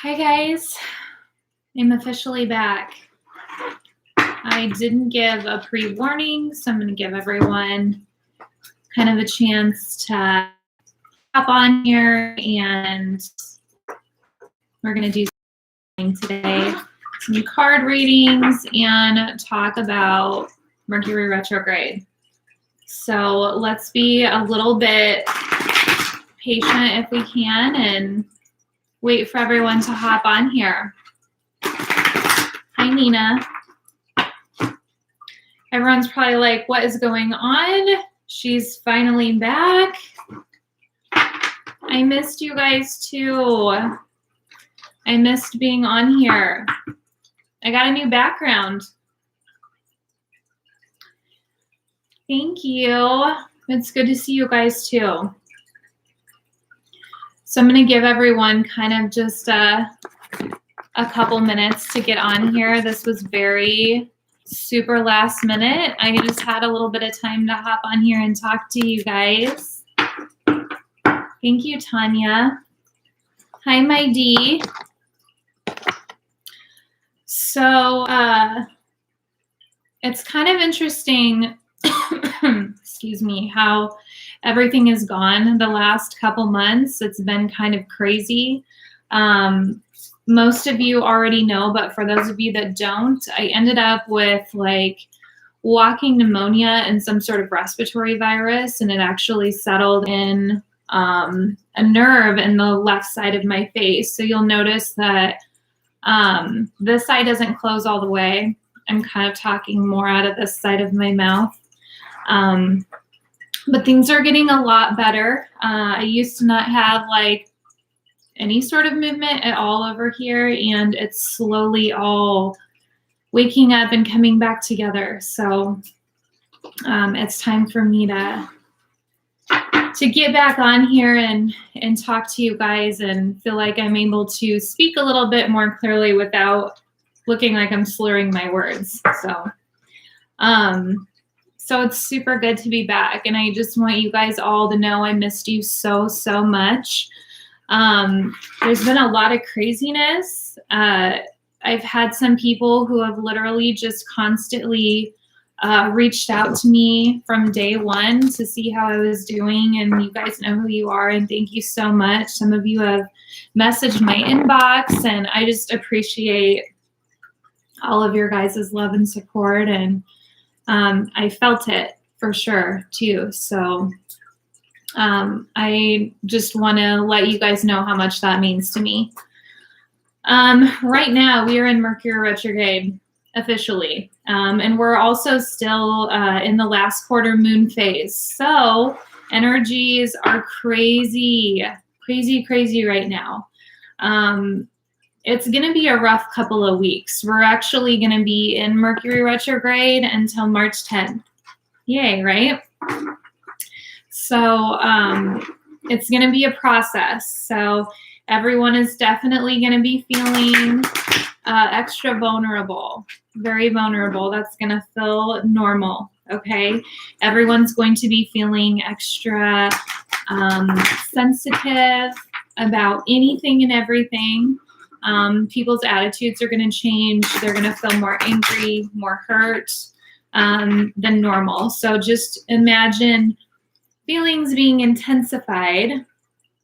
Hi guys, I'm officially back. I didn't give a pre-warning, so I'm going to give everyone kind of a chance to hop on here, and we're going to do something today, some card readings and talk about Mercury retrograde. So let's be a little bit patient if we can and wait for everyone to hop on here. Hi, Nina. Everyone's probably like, what is going on? She's finally back. I missed you guys too. I missed being on here. I got a new background. Thank you. It's good to see you guys too. So I'm going to give everyone kind of just a couple minutes to get on here. This was very super last minute. I just had a little bit of time to hop on here and talk to you guys. Thank you, Tanya. Hi, my D. So it's kind of interesting, excuse me, how everything has gone the last couple months. It's been kind of crazy. Most of you already know, but for those of you that don't, I ended up with like walking pneumonia and some sort of respiratory virus, and it actually settled in a nerve in the left side of my face. So you'll notice that this side doesn't close all the way. I'm kind of talking more out of this side of my mouth. But things are getting a lot better. I used to not have like any sort of movement at all over here, and it's slowly all waking up and coming back together. So it's time for me to get back on here and talk to you guys and feel like I'm able to speak a little bit more clearly without looking like I'm slurring my words. So it's super good to be back, and I just want you guys all to know I missed you so, so much. There's been a lot of craziness. I've had some people who have literally just constantly reached out to me from day one to see how I was doing, and you guys know who you are, and thank you so much. Some of you have messaged my inbox, and I just appreciate all of your guys' love and support, and I felt it for sure too. So I just want to let you guys know how much that means to me. Right now we are in Mercury retrograde officially, and we're also still in the last quarter moon phase. So energies are crazy, crazy, crazy right now. It's going to be a rough couple of weeks. We're actually going to be in Mercury retrograde until March 10th. Yay, right? So it's going to be a process. So everyone is definitely going to be feeling extra vulnerable, very vulnerable. That's going to feel normal, okay? Everyone's going to be feeling extra sensitive about anything and everything. People's attitudes are going to change. They're going to feel more angry, more hurt than normal. So just imagine feelings being intensified.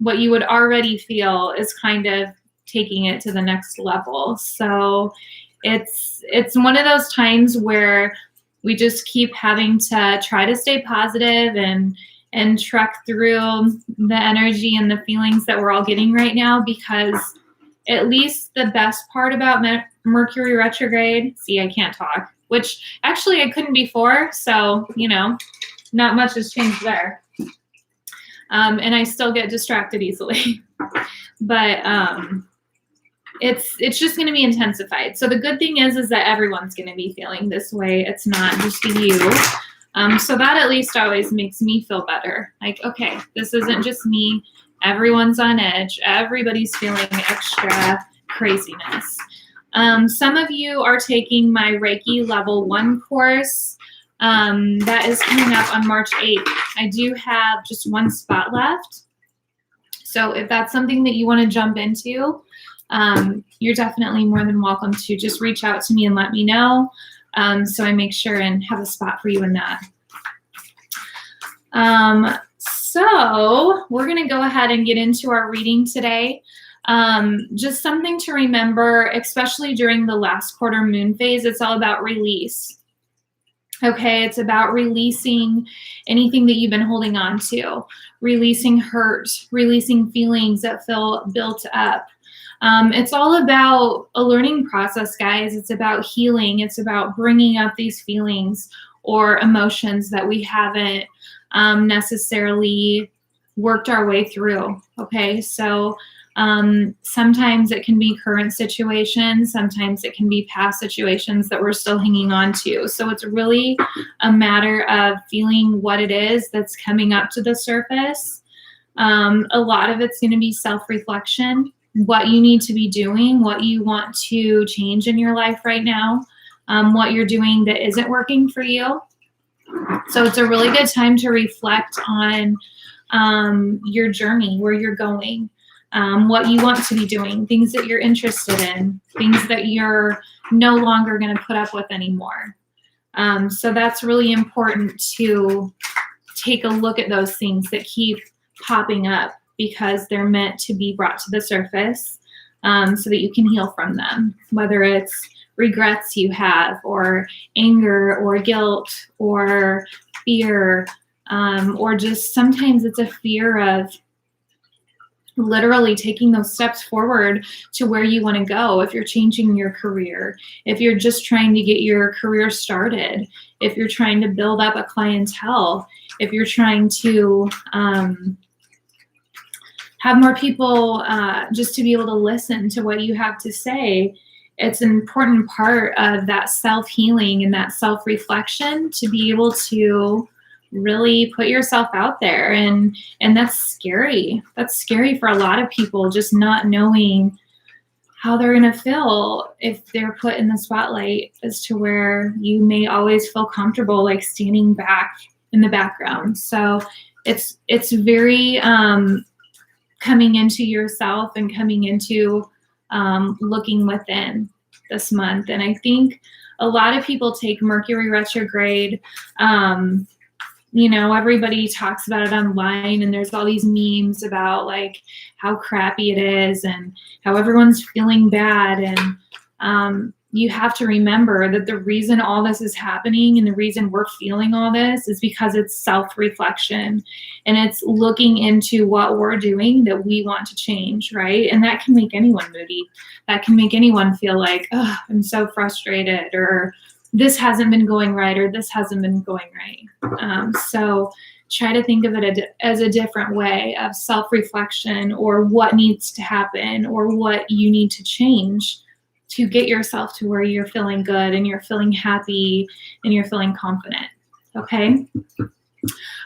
What you would already feel is kind of taking it to the next level. So it's one of those times where we just keep having to try to stay positive and trek through the energy and the feelings that we're all getting right now, because at least the best part about Mercury retrograde, see, I can't talk, which actually I couldn't before. So, you know, not much has changed there. And I still get distracted easily, but it's just going to be intensified. So the good thing is that everyone's going to be feeling this way. It's not just you. So that at least always makes me feel better. Like, okay, this isn't just me. Everyone's on edge. Everybody's feeling extra craziness. Some of you are taking my Reiki level 1 course. That is coming up on March 8th. I do have just one spot left. So if that's something that you want to jump into, you're definitely more than welcome to just reach out to me and let me know. So I make sure and have a spot for you in that. So we're going to go ahead and get into our reading today. Just something to remember, especially during the last quarter moon phase, it's all about release. Okay, it's about releasing anything that you've been holding on to, releasing hurt, releasing feelings that feel built up. It's all about a learning process, guys. It's about healing. It's about bringing up these feelings or emotions that we haven't necessarily worked our way through. Okay, so sometimes it can be current situations, sometimes it can be past situations that we're still hanging on to. So it's really a matter of feeling what it is that's coming up to the surface. A lot of it's going to be self-reflection, what you need to be doing, what you want to change in your life right now, what you're doing that isn't working for you. So it's a really good time to reflect on your journey, where you're going, what you want to be doing, things that you're interested in, things that you're no longer going to put up with anymore. So that's really important to take a look at those things that keep popping up, because they're meant to be brought to the surface so that you can heal from them, whether it's regrets you have, or anger, or guilt, or fear, or just sometimes it's a fear of literally taking those steps forward to where you want to go. If you're changing your career, if you're just trying to get your career started, if you're trying to build up a clientele, if you're trying to have more people just to be able to listen to what you have to say, it's an important part of that self-healing and that self-reflection to be able to really put yourself out there. And that's scary. That's scary for a lot of people, just not knowing how they're going to feel if they're put in the spotlight, as to where you may always feel comfortable like standing back in the background. So it's very coming into yourself and coming into looking within this month. And I think a lot of people take Mercury retrograde, you know, everybody talks about it online, and there's all these memes about like how crappy it is and how everyone's feeling bad. And you have to remember that the reason all this is happening and the reason we're feeling all this is because it's self-reflection, and it's looking into what we're doing that we want to change, right? And that can make anyone moody. That can make anyone feel like, oh, I'm so frustrated, or this hasn't been going right, or this hasn't been going right. So try to think of it as a different way of self-reflection, or what needs to happen, or what you need to change to get yourself to where you're feeling good and you're feeling happy and you're feeling confident. Okay.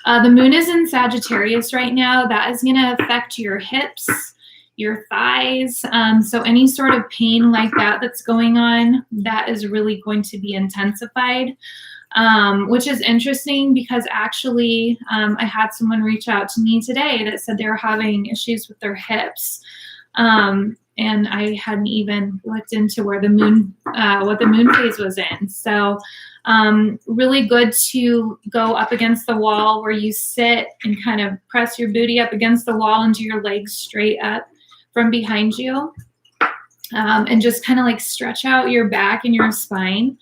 The moon is in Sagittarius right now. That is going to affect your hips, your thighs. So any sort of pain like that that's going on, that is really going to be intensified, which is interesting, because actually I had someone reach out to me today that said they were having issues with their hips. And I hadn't even looked into where the moon, what the moon phase was in. So really good to go up against the wall, where you sit and kind of press your booty up against the wall and do your legs straight up from behind you. And just kind of like stretch out your back and your spine.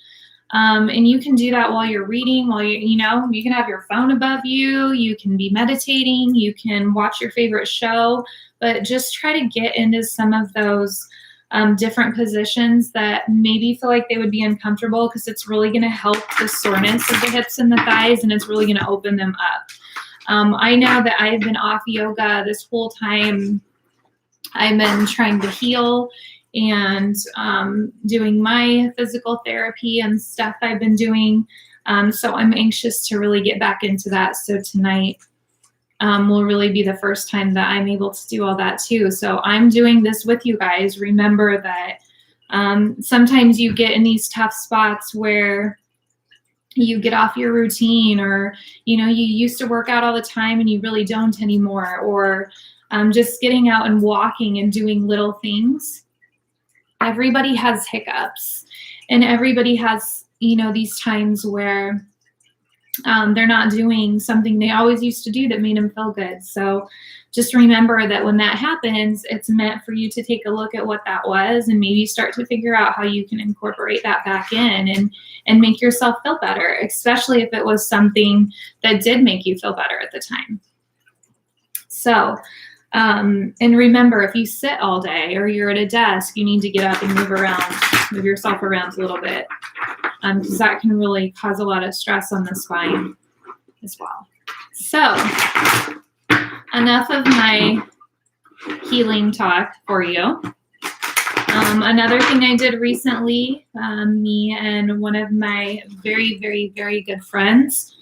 And you can do that while you're reading, while you can have your phone above you, you can be meditating, you can watch your favorite show, but just try to get into some of those different positions that maybe feel like they would be uncomfortable, because it's really going to help the soreness of the hips and the thighs, and it's really going to open them up. I know that I've been off yoga this whole time. I've been trying to heal and doing my physical therapy and stuff I've been doing. So I'm anxious to really get back into that. So tonight will really be the first time that I'm able to do all that too. So I'm doing this with you guys. Remember that sometimes you get in these tough spots where you get off your routine, or, you used to work out all the time and you really don't anymore, or just getting out and walking and doing little things everybody has hiccups, and everybody has, you know, these times where they're not doing something they always used to do that made them feel good. So just remember that when that happens, it's meant for you to take a look at what that was and maybe start to figure out how you can incorporate that back in and make yourself feel better, especially if it was something that did make you feel better at the time. So, and remember, if you sit all day or you're at a desk, you need to get up and move yourself around a little bit, because that can really cause a lot of stress on the spine as well. So, enough of my healing talk for you. Another thing I did recently, me and one of my very, very, very good friends,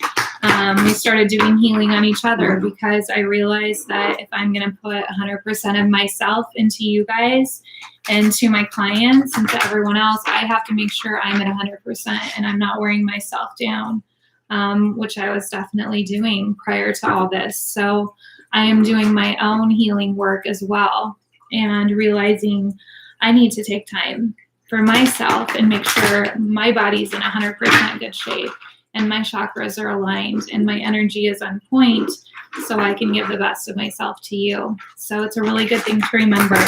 we started doing healing on each other, because I realized that if I'm going to put 100% of myself into you guys and to my clients and to everyone else, I have to make sure I'm at 100% and I'm not wearing myself down, which I was definitely doing prior to all this. So I am doing my own healing work as well, and realizing I need to take time for myself and make sure my body's in 100% good shape and my chakras are aligned and my energy is on point, so I can give the best of myself to you. So it's a really good thing to remember.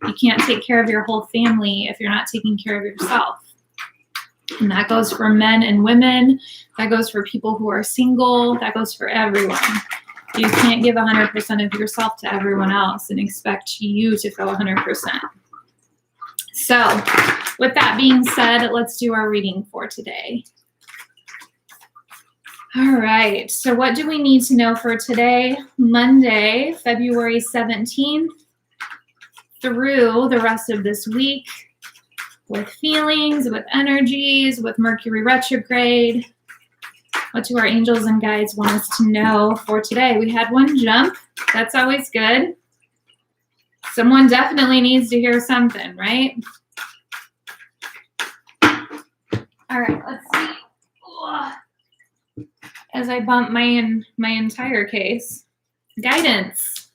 You can't take care of your whole family if you're not taking care of yourself. And that goes for men and women. That goes for people who are single. That goes for everyone. You can't give 100% of yourself to everyone else and expect you to feel 100%. So with that being said, let's do our reading for today. All right, so what do we need to know for today, Monday, February 17th, through the rest of this week, with feelings, with energies, with Mercury Retrograde? What do our angels and guides want us to know for today? We had one jump. That's always good. Someone definitely needs to hear something, right? All right, let's see. Ugh. As I bump my entire case. Guidance.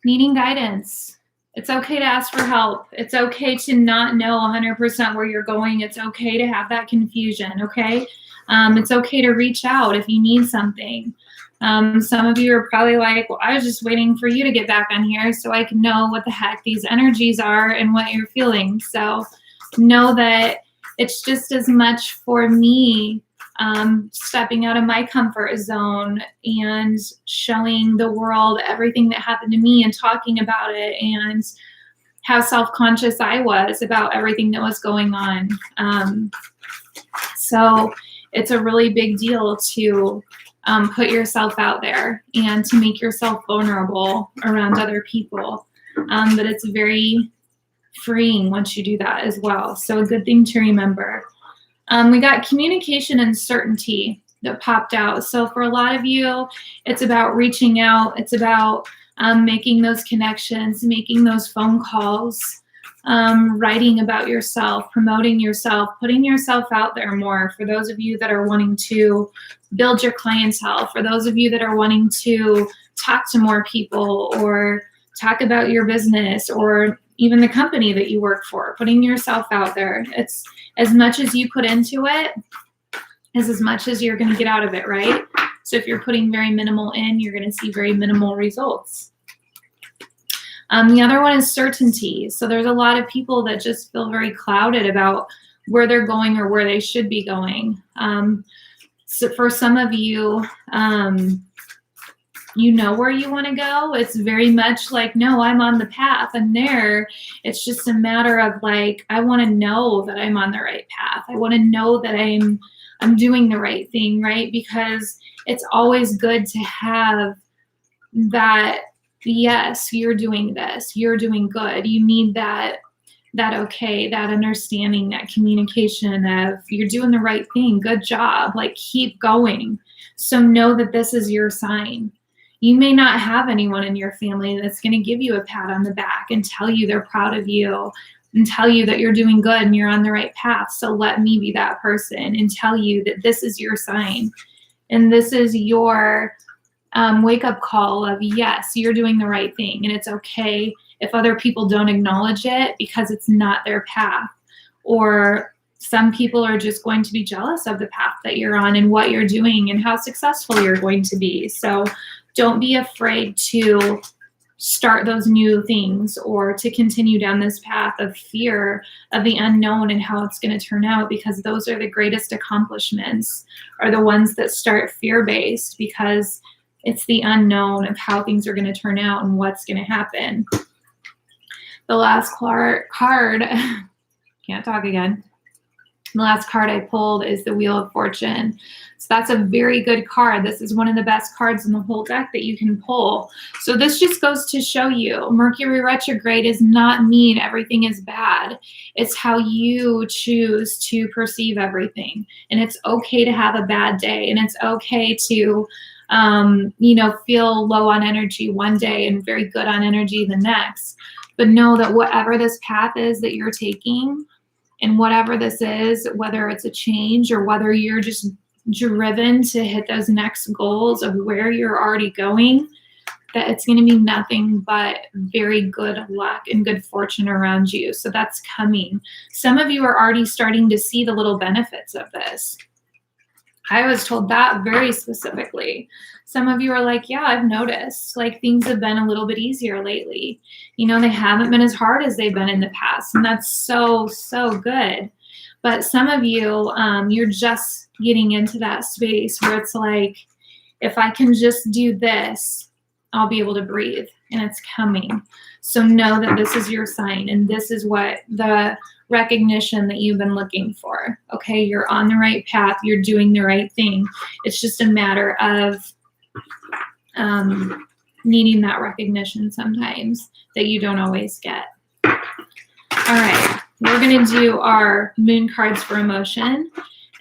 Needing guidance. It's okay to ask for help. It's okay to not know 100% where you're going. It's okay to have that confusion, okay? It's okay to reach out if you need something. Some of you are probably like, well, I was just waiting for you to get back on here so I can know what the heck these energies are and what you're feeling. So know that it's just as much for me stepping out of my comfort zone and showing the world everything that happened to me and talking about it and how self-conscious I was about everything that was going on. So it's a really big deal to put yourself out there and to make yourself vulnerable around other people. But it's very freeing once you do that as well. So a good thing to remember. We got communication uncertainty that popped out. So for a lot of you, it's about reaching out. It's about making those connections, making those phone calls, writing about yourself, promoting yourself, putting yourself out there more. For those of you that are wanting to build your clientele, for those of you that are wanting to talk to more people or talk about your business or even the company that you work for, putting yourself out there. It's as much as you put into it is as much as you're going to get out of it, right? So if you're putting very minimal in, you're going to see very minimal results. The other one is certainty. So there's a lot of people that just feel very clouded about where they're going or where they should be going. So for some of you, you know where you want to go. It's very much like, no, I'm on the path. I'm there. It's just a matter of like, I want to know that I'm on the right path. I want to know that I'm doing the right thing, right? Because it's always good to have that, yes, you're doing this, you're doing good. You need that okay, that understanding, that communication of you're doing the right thing. Good job. Like, keep going. So know that this is your sign. You may not have anyone in your family that's going to give you a pat on the back and tell you they're proud of you and tell you that you're doing good and you're on the right path. So let me be that person and tell you that this is your sign. And this is your wake-up call of, yes, you're doing the right thing. And it's okay if other people don't acknowledge it because it's not their path. Or some people are just going to be jealous of the path that you're on and what you're doing and how successful you're going to be. So don't be afraid to start those new things or to continue down this path of fear of the unknown and how it's going to turn out, because those are the greatest accomplishments, are the ones that start fear-based, because it's the unknown of how things are going to turn out and what's going to happen. The last card, can't talk again. The last card I pulled is the Wheel of Fortune. So that's a very good card. This is one of the best cards in the whole deck that you can pull. So this just goes to show you Mercury retrograde does not mean everything is bad. It's how you choose to perceive everything. And it's okay to have a bad day. And it's okay to, you know, feel low on energy one day and very good on energy the next. But know that whatever this path is that you're taking, and whatever this is, whether it's a change or whether you're just driven to hit those next goals of where you're already going, that it's going to be nothing but very good luck and good fortune around you. So that's coming. Some of you are already starting to see the little benefits of this. I was told that very specifically. Some of you are like, yeah, I've noticed like things have been a little bit easier lately. You know, they haven't been as hard as they've been in the past. And that's so, so good. But some of you, you're just getting into that space where it's like, if I can just do this, I'll be able to breathe, and it's coming. So know that this is your sign, and this is what the recognition that you've been looking for. Okay, you're on the right path. You're doing the right thing. It's just a matter of needing that recognition sometimes that you don't always get. All right, we're going to do our moon cards for emotion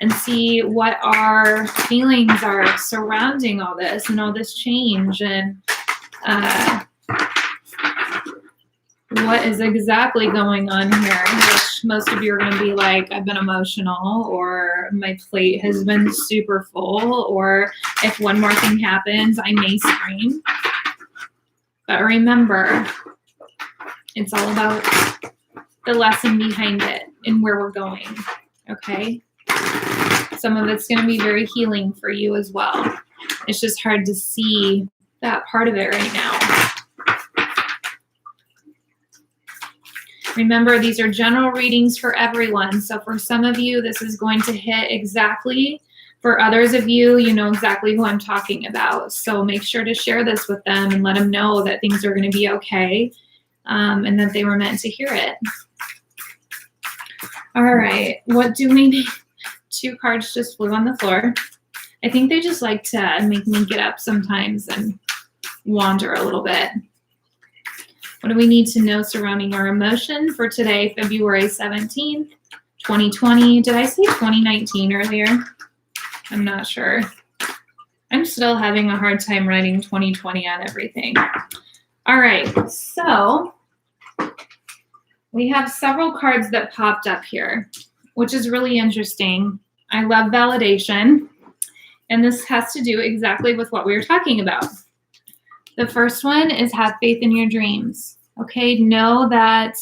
and see what our feelings are surrounding all this and all this change, and what is exactly going on here, which most of you are going to be like, I've been emotional, or my plate has been super full, or if one more thing happens, I may scream. But remember, it's all about the lesson behind it and where we're going, okay? Some of it's going to be very healing for you as well. It's just hard to see that part of it right now. Remember, these are general readings for everyone. So for some of you, this is going to hit exactly. For others of you, you know exactly who I'm talking about. So make sure to share this with them and let them know that things are going to be okay, and that they were meant to hear it. All right, what do we need? 2 cards just flew on the floor. I think they just like to make me get up sometimes and wander a little bit. What do we need to know surrounding our emotion for today, February 17th, 2020? Did I say 2019 earlier? I'm not sure. I'm still having a hard time writing 2020 on everything. All right, so we have several cards that popped up here, which is really interesting. I love validation, and this has to do exactly with what we were talking about. The first one is have faith in your dreams. Okay, know that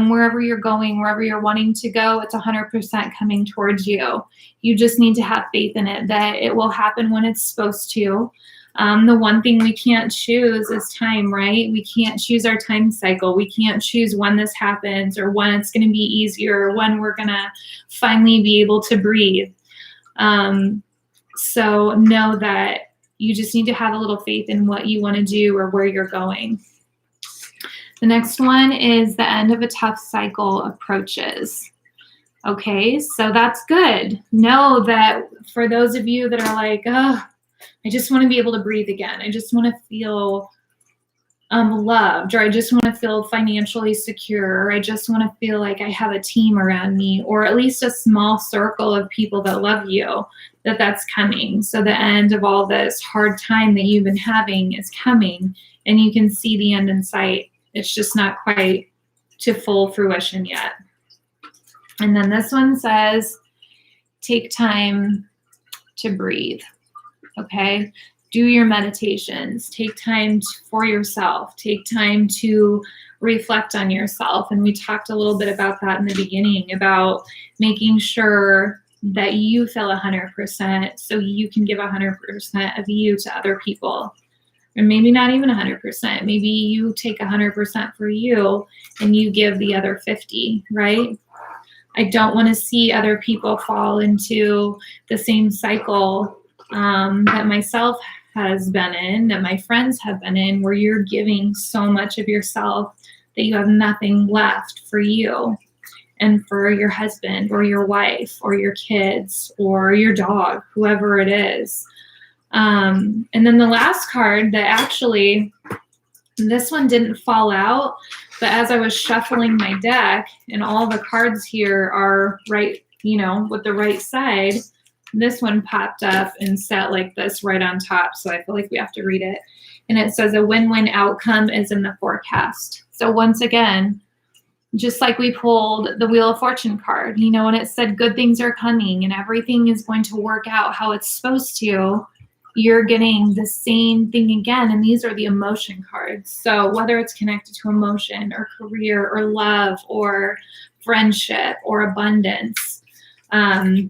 wherever you're going, wherever you're wanting to go, it's 100% coming towards you. You just need to have faith in it, that it will happen when it's supposed to. The one thing we can't choose is time, right? We can't choose our time cycle. We can't choose when this happens or when it's going to be easier or when we're going to finally be able to breathe. So know that you just need to have a little faith in what you want to do or where you're going. The next one is the end of a tough cycle approaches. Okay, so that's good. Know that for those of you that are like, oh, I just want to be able to breathe again. I just want to feel loved, or I just want to feel financially secure, or I just want to feel like I have a team around me, or at least a small circle of people that love you, that's coming. So the end of all this hard time that you've been having is coming, and you can see the end in sight. It's just not quite to full fruition yet. And then this one says, take time to breathe. Okay, do your meditations, take time for yourself, take time to reflect on yourself. And we talked a little bit about that in the beginning, about making sure that you feel 100% so you can give 100% of you to other people. Or maybe not even 100%. Maybe you take 100% for you and you give the other 50, right? I don't want to see other people fall into the same cycle that myself has been in, that my friends have been in, where you're giving so much of yourself that you have nothing left for you and for your husband or your wife or your kids or your dog, whoever it is. And then the last card that actually, this one didn't fall out, but as I was shuffling my deck and all the cards here are right, you know, with the right side, this one popped up and sat like this right on top. So I feel like we have to read it. And it says a win-win outcome is in the forecast. So once again, just like we pulled the Wheel of Fortune card, you know, and it said good things are coming and everything is going to work out how it's supposed to, you're getting the same thing again. And these are the emotion cards. So whether it's connected to emotion or career or love or friendship or abundance,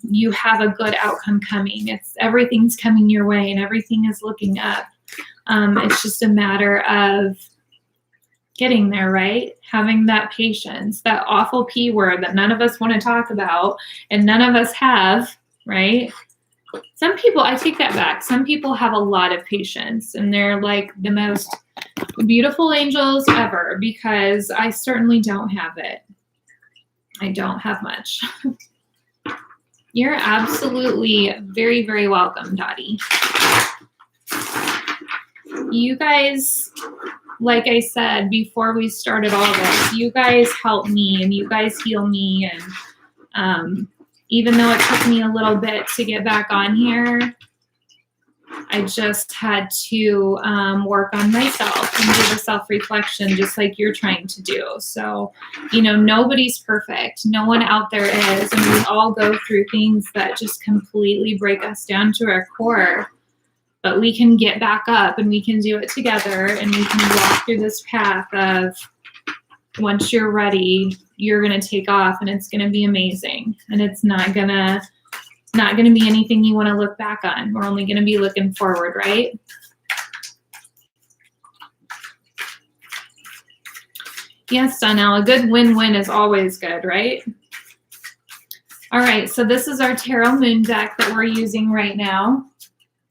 you have a good outcome coming. Everything's coming your way and everything is looking up. It's just a matter of getting there, right? Having that patience, that awful P word that none of us want to talk about and none of us have, right? Some people, I take that back. Some people have a lot of patience and they're like the most beautiful angels ever, because I certainly don't have it. I don't have much. You're absolutely very, very welcome, Dottie. You guys, like I said before we started all this, you guys help me and you guys heal me. And even though it took me a little bit to get back on here, I just had to work on myself and do the self-reflection just like you're trying to do. So, you know, nobody's perfect. No one out there is. And we all go through things that just completely break us down to our core. But we can get back up and we can do it together and we can walk through this path of, once you're ready, you're going to take off and it's going to be amazing. And it's not going to be anything you want to look back on. We're only going to be looking forward, right? Yes, Donnell, a good win-win is always good, right? All right, so this is our Tarot Moon deck that we're using right now.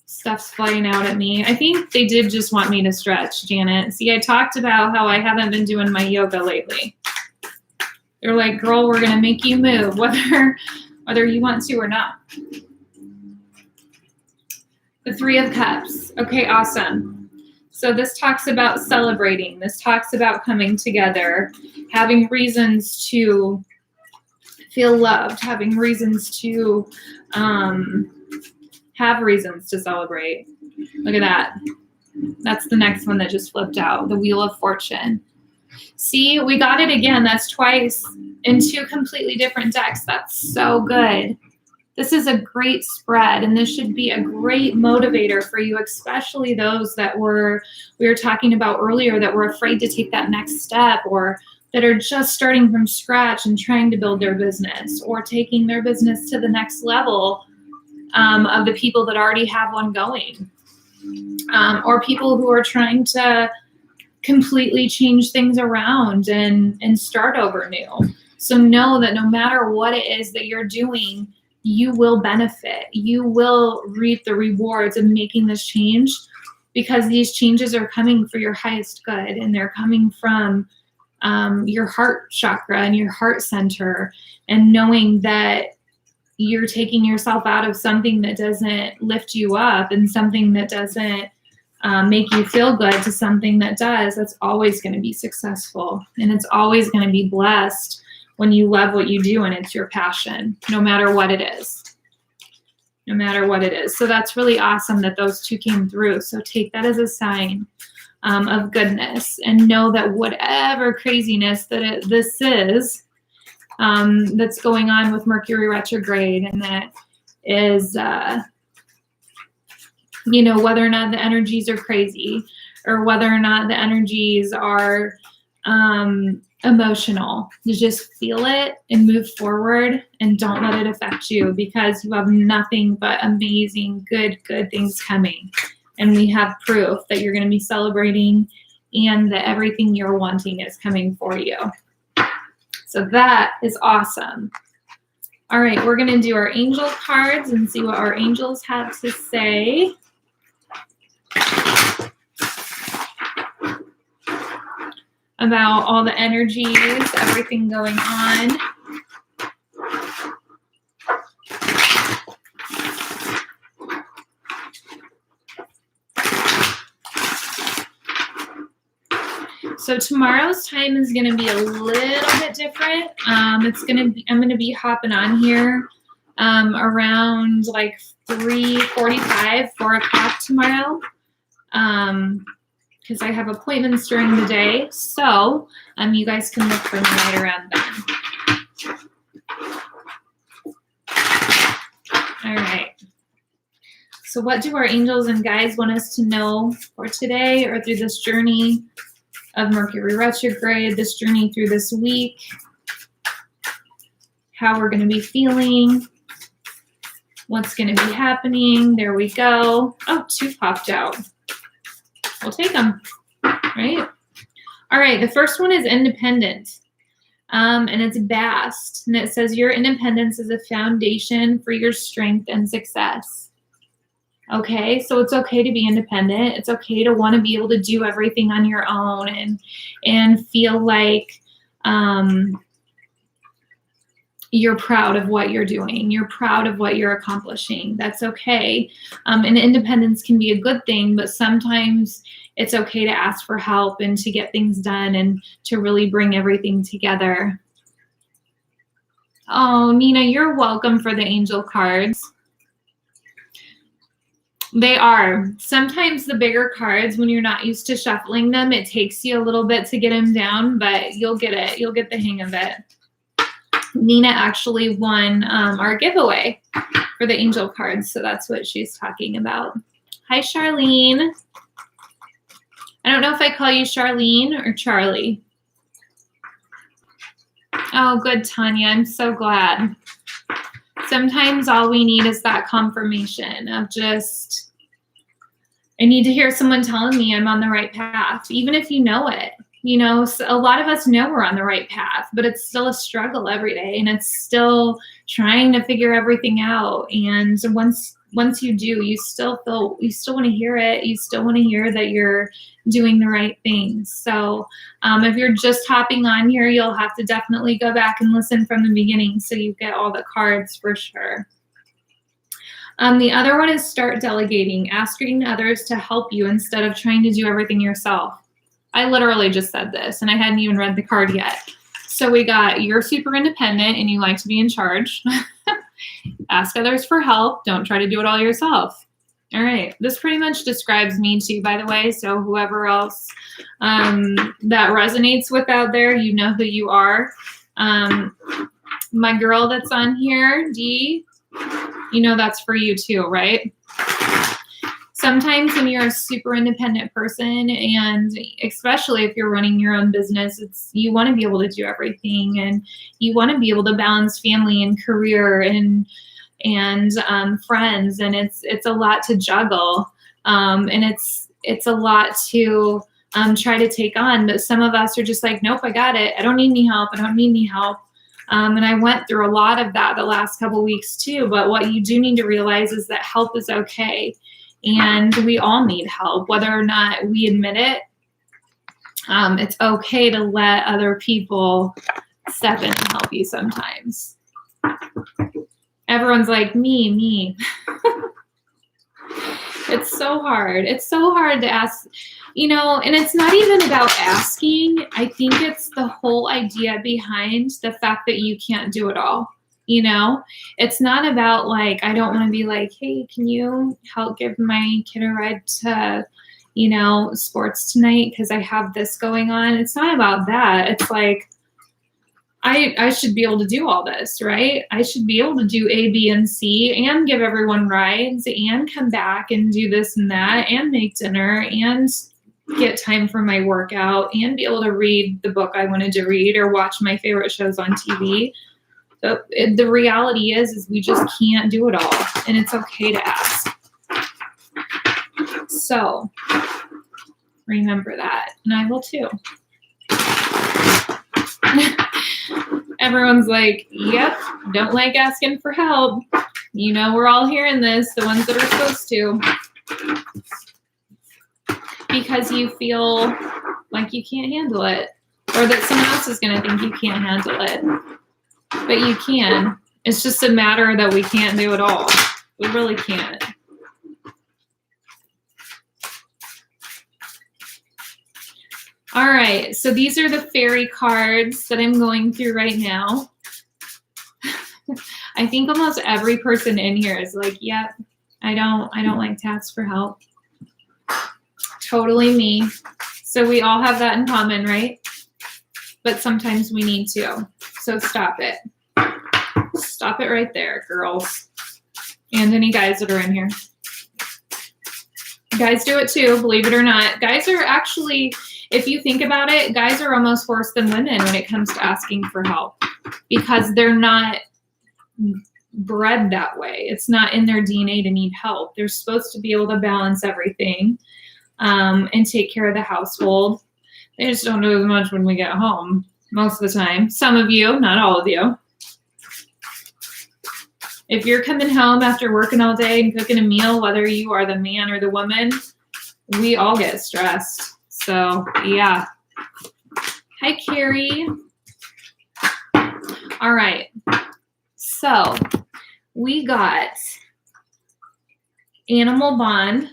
Stuff's flying out at me. I think they did just want me to stretch, Janet. See, I talked about how I haven't been doing my yoga lately. They're like, girl, we're going to make you move, whether you want to or not. The Three of Cups. Okay, awesome. So this talks about celebrating. This talks about coming together, having reasons to feel loved, having reasons to have reasons to celebrate. Look at that. That's the next one that just flipped out, the Wheel of Fortune. See, we got it again. That's twice in two completely different decks. That's so good. This is a great spread, and this should be a great motivator for you, especially those that we were talking about earlier that were afraid to take that next step, or that are just starting from scratch and trying to build their business, or taking their business to the next level of the people that already have one going, or people who are trying to completely change things around and start over new. So know that no matter what it is that you're doing, you will benefit. You will reap the rewards of making this change, because these changes are coming for your highest good, and they're coming from your heart chakra and your heart center, and knowing that you're taking yourself out of something that doesn't lift you up and something that doesn't make you feel good to something that does. That's always going to be successful, and it's always going to be blessed when you love what you do and it's your passion, no matter what it is. No matter what it is. So that's really awesome that those two came through. So take that as a sign of goodness, and know that whatever craziness that this is, that's going on with Mercury retrograde, and that is, you know, whether or not the energies are crazy, or whether or not the energies are emotional. You just feel it and move forward, and don't let it affect you, because you have nothing but amazing, good things coming. And we have proof that you're going to be celebrating and that everything you're wanting is coming for you. So that is awesome. All right, we're going to do our angel cards and see what our angels have to say. About all the energies, everything going on. So tomorrow's time is going to be a little bit different. I'm going to be hopping on here around like 3:45, 4 o'clock tomorrow. Because I have appointments during the day. So you guys can look for me right around then. All right. So what do our angels and guides want us to know for today, or through this journey of Mercury retrograde, this journey through this week? How we're going to be feeling, what's going to be happening. There we go. Oh, 2 popped out. We'll take them, right? All right, the first one is independent, and it's Bast, and it says your independence is a foundation for your strength and success. Okay, so it's okay to be independent. It's okay to want to be able to do everything on your own and feel like you're proud of what you're doing. You're proud of what you're accomplishing. That's okay. And independence can be a good thing, but sometimes it's okay to ask for help and to get things done and to really bring everything together. Oh, Nina, you're welcome for the angel cards. They are. Sometimes the bigger cards, when you're not used to shuffling them, it takes you a little bit to get them down, but you'll get it. You'll get the hang of it. Nina actually won our giveaway for the angel cards, so that's what she's talking about. Hi, Charlene. I don't know if I call you Charlene or Charlie. Oh, good, Tanya. I'm so glad. Sometimes all we need is that confirmation of just, I need to hear someone telling me I'm on the right path, even if you know it. You know, so a lot of us know we're on the right path, but it's still a struggle every day, and it's still trying to figure everything out. And once you do, you still want to hear it. You still want to hear that you're doing the right things. So if you're just hopping on here, you'll have to definitely go back and listen from the beginning so you get all the cards for sure. The other one is start delegating, asking others to help you instead of trying to do everything yourself. I literally just said this, and I hadn't even read the card yet. So we got, you're super independent and you like to be in charge. Ask others for help. Don't try to do it all yourself. All right. This pretty much describes me too, by the way. So whoever else that resonates with out there, you know who you are. My girl that's on here, Dee, you know that's for you too, right? Sometimes when you're a super independent person, and especially if you're running your own business, you want to be able to do everything, and you want to be able to balance family and career and friends, and it's a lot to juggle, and it's a lot to try to take on. But some of us are just like, nope, I got it. I don't need any help. I don't need any help. And I went through a lot of that the last couple weeks too. But what you do need to realize is that help is okay. And we all need help, whether or not we admit it. It's okay to let other people step in and help you sometimes. Everyone's like, me. It's so hard. It's so hard to ask, you know, and it's not even about asking. I think it's the whole idea behind the fact that you can't do it all. You know, it's not about like, I don't want to be like, hey, can you help give my kid a ride to, you know, sports tonight because I have this going on. It's not about that. It's like, I should be able to do all this, right? I should be able to do A, B, and C and give everyone rides and come back and do this and that and make dinner and get time for my workout and be able to read the book I wanted to read or watch my favorite shows on TV. So the reality is we just can't do it all, and it's okay to ask. So remember that, and I will too. Everyone's like, yep, don't like asking for help. You know, we're all hearing this, the ones that are supposed to. Because you feel like you can't handle it, or that someone else is going to think you can't handle it. But you can. It's just a matter that we can't do it all. We really can't. All right, so these are the fairy cards that I'm going through right now. I think almost every person in here is like, yeah, I don't like to ask for help. Totally me. So we all have that in common, right? But sometimes we need to. So stop it. Stop it right there, girls. And any guys that are in here. Guys do it too, believe it or not. Guys are actually, if you think about it, guys are almost worse than women when it comes to asking for help, because they're not bred that way. It's not in their DNA to need help. They're supposed to be able to balance everything and take care of the household. They just don't do as much when we get home most of the time. Some of you, not all of you. If you're coming home after working all day and cooking a meal, whether you are the man or the woman, we all get stressed. So, yeah. Hi, Carrie. All right. So, we got animal bond.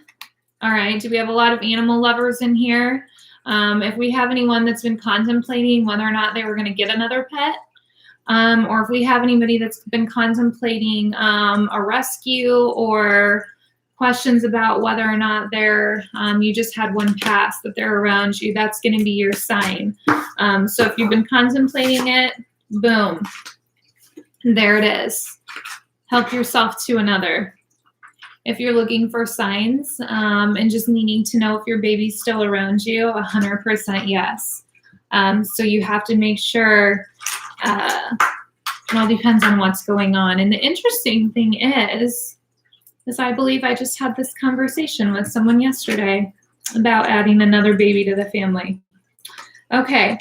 All right. Do we have a lot of animal lovers in here? If we have anyone that's been contemplating whether or not they were going to get another pet, or if we have anybody that's been contemplating a rescue, or questions about whether or not they're, you just had one pass, that they're around you, that's going to be your sign. So if you've been contemplating it, boom, there it is. Help yourself to another. If you're looking for signs and just needing to know if your baby's still around you, 100% yes. So you have to make sure, it all depends on what's going on. And the interesting thing is I believe I just had this conversation with someone yesterday about adding another baby to the family. Okay.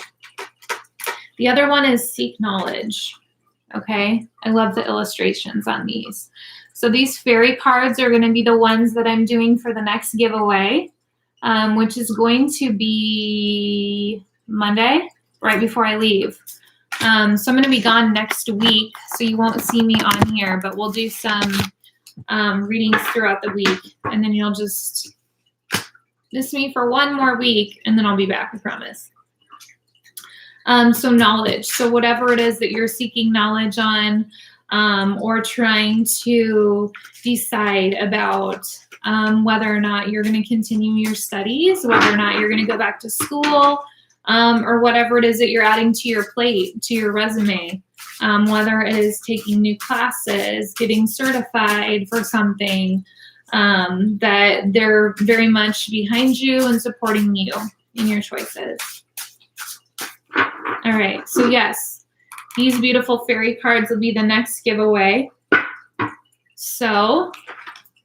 The other one is seek knowledge. Okay. I love the illustrations on these. So these fairy cards are going to be the ones that I'm doing for the next giveaway, which is going to be Monday, right before I leave. So I'm going to be gone next week, so you won't see me on here, but we'll do some readings throughout the week, and then you'll just miss me for one more week, and then I'll be back, I promise. So knowledge. So whatever it is that you're seeking knowledge on, or trying to decide about whether or not you're going to continue your studies, whether or not you're going to go back to school, or whatever it is that you're adding to your plate, to your resume, whether it is taking new classes, getting certified for something, that they're very much behind you and supporting you in your choices. All right, so yes, these beautiful fairy cards will be the next giveaway. So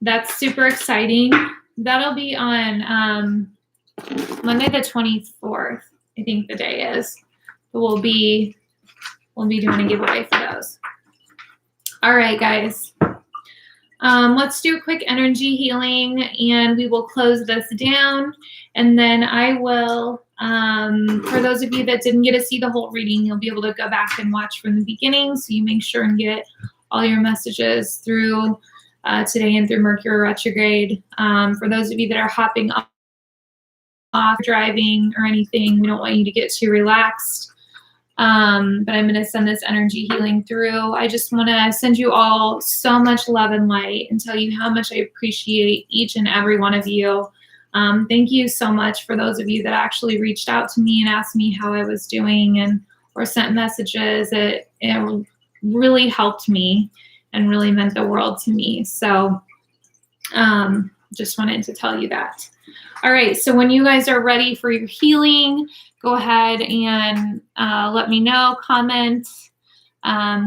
that's super exciting. That'll be on Monday the 24th, I think the day is. We'll be doing a giveaway for those. All right, guys. Let's do a quick energy healing, and we will close this down. And then I will, for those of you that didn't get to see the whole reading, you'll be able to go back and watch from the beginning. So you make sure and get all your messages through today and through Mercury Retrograde. For those of you that are hopping off driving or anything, we don't want you to get too relaxed. But I'm going to send this energy healing through. I just want to send you all so much love and light and tell you how much I appreciate each and every one of you. Thank you so much for those of you that actually reached out to me and asked me how I was doing and or sent messages. It really helped me and really meant the world to me. So just wanted to tell you that. All right, so when you guys are ready for your healing, go ahead and let me know, comment,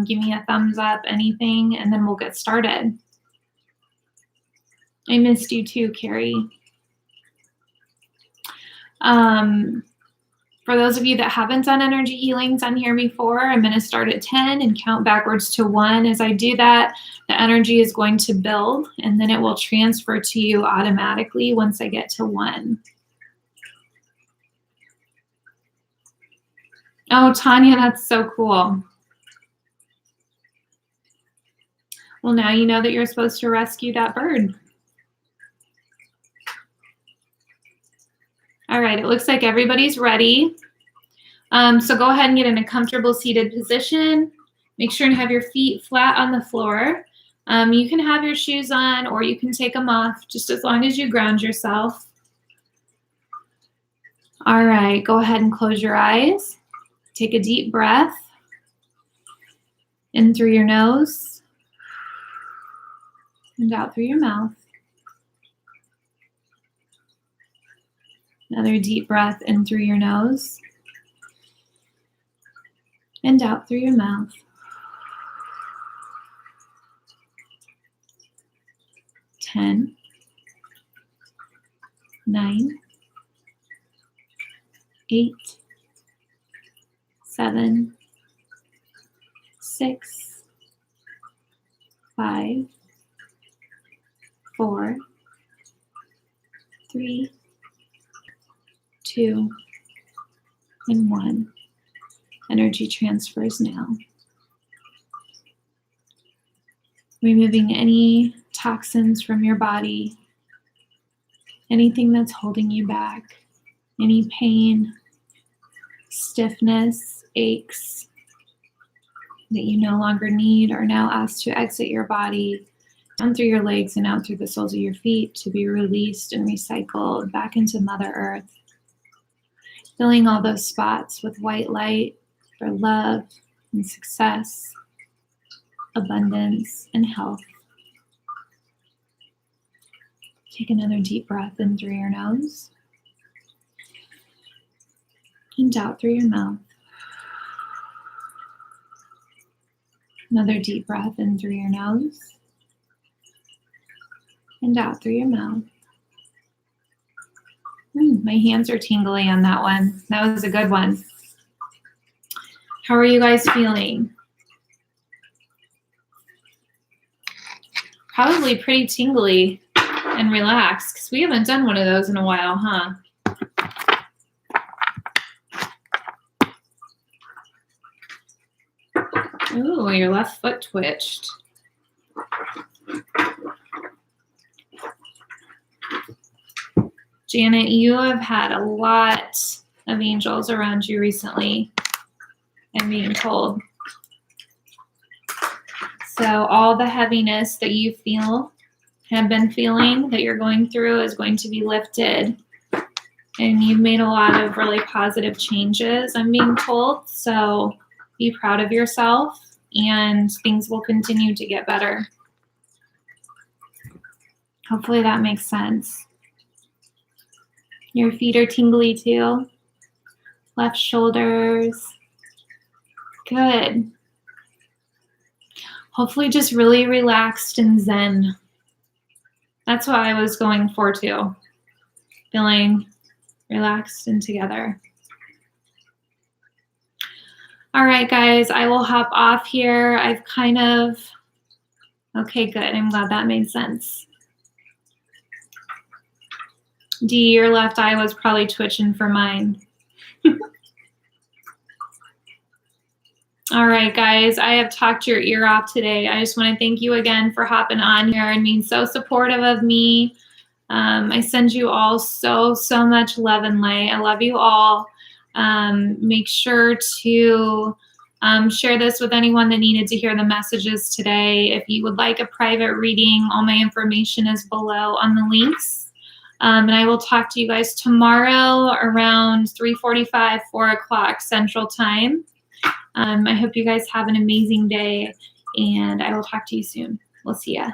give me a thumbs up, anything, and then we'll get started. I missed you too, Carrie. For those of you that haven't done energy healings on here before, I'm going to start at 10 and count backwards to 1. As I do that, the energy is going to build, and then it will transfer to you automatically once I get to 1. Oh, Tanya, that's so cool. Well, now you know that you're supposed to rescue that bird. All right, it looks like everybody's ready. So go ahead and get in a comfortable seated position. Make sure to have your feet flat on the floor. You can have your shoes on or you can take them off, just as long as you ground yourself. All right, go ahead and close your eyes. Take a deep breath in through your nose and out through your mouth. Another deep breath in through your nose and out through your mouth. 10, 9, 8, 7, 6, 5, 4, 3, 2, and 1. Energy transfers now. Removing any toxins from your body, anything that's holding you back, any pain, stiffness, aches that you no longer need are now asked to exit your body down through your legs and out through the soles of your feet to be released and recycled back into Mother Earth. Filling all those spots with white light for love and success, abundance and health. Take another deep breath in through your nose and out through your mouth. Another deep breath in through your nose and out through your mouth. My hands are tingly on that one. That was a good one. How are you guys feeling? Probably pretty tingly and relaxed because we haven't done one of those in a while, huh? Ooh, your left foot twitched. Janet, you have had a lot of angels around you recently, I'm being told. So all the heaviness that you have been feeling, that you're going through is going to be lifted. And you've made a lot of really positive changes, I'm being told. So be proud of yourself and things will continue to get better. Hopefully that makes sense. Your feet are tingly too. Left shoulders. Good. Hopefully just really relaxed and zen. That's what I was going for too. Feeling relaxed and together. All right, guys, I will hop off here. Okay, good. I'm glad that made sense. Dee, your left eye was probably twitching for mine. All right, guys, I have talked your ear off today. I just want to thank you again for hopping on here and being so supportive of me. I send you all so much love and light. I love you all. Make sure to share this with anyone that needed to hear the messages today. If you would like a private reading, all my information is below on the links. And I will talk to you guys tomorrow around 3:45, 4 o'clock Central Time. I hope you guys have an amazing day, and I will talk to you soon. We'll see ya.